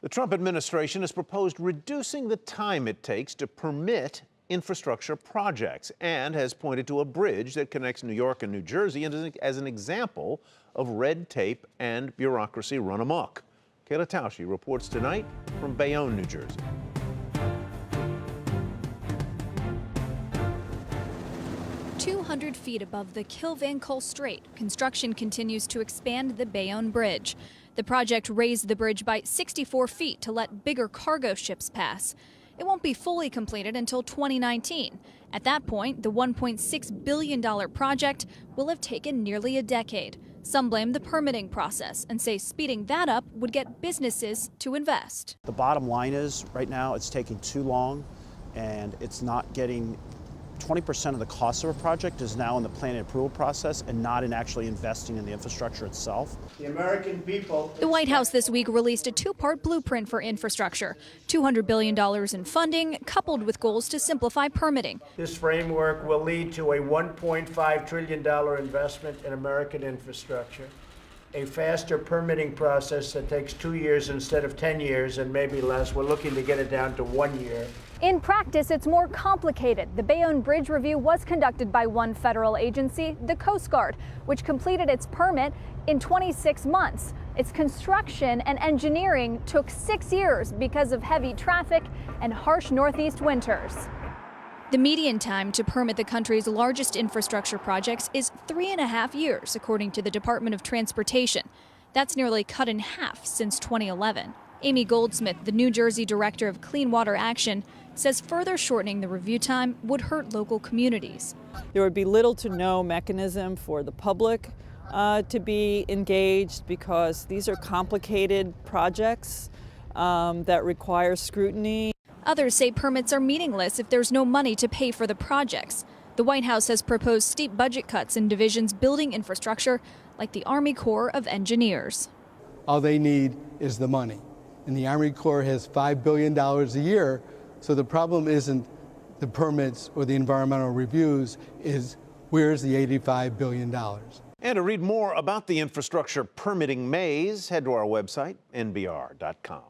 The Trump administration has proposed reducing the time it takes to permit infrastructure projects and has pointed to a bridge that connects New York and New Jersey as an example of red tape and bureaucracy run amok. Kayla Tausche reports tonight from Bayonne, New Jersey. Feet above the Kill Van Cole Strait, construction continues to expand the Bayonne Bridge. The project raised the bridge by 64 feet to let bigger cargo ships pass. It won't be fully completed until 2019. At that point, the $1.6 billion project will have taken nearly a decade. Some blame the permitting process and say speeding that up would get businesses to invest. The bottom line is, right now, it's taking too long, and it's not getting 20% of the cost of a project is now in the planning approval process and not in actually investing in the infrastructure itself. The American people. The White House this week released a two-part blueprint for infrastructure, $200 billion in funding, coupled with goals to simplify permitting. This framework will lead to a $1.5 trillion investment in American infrastructure, a faster permitting process that takes 2 years instead of 10 years and maybe less. We're looking to get it down to 1 year. In practice, it's more complicated. The Bayonne Bridge review was conducted by one federal agency, the Coast Guard, which completed its permit in 26 months. Its construction and engineering took 6 years because of heavy traffic and harsh northeast winters. The median time to permit the country's largest infrastructure projects is 3.5 years, according to the Department of Transportation. That's nearly cut in half since 2011. Amy Goldsmith, the New Jersey director of Clean Water Action, says further shortening the review time would hurt local communities. There would be little to no mechanism for the public to be engaged because these are complicated projects that require scrutiny. Others say permits are meaningless if there's no money to pay for the projects. The White House has proposed steep budget cuts in divisions building infrastructure, like the Army Corps of Engineers. All they need is the money. And the Army Corps has $5 billion a year, so the problem isn't the permits or the environmental reviews, is where's the $85 billion? And to read more about the infrastructure permitting maze, head to our website, NBR.com.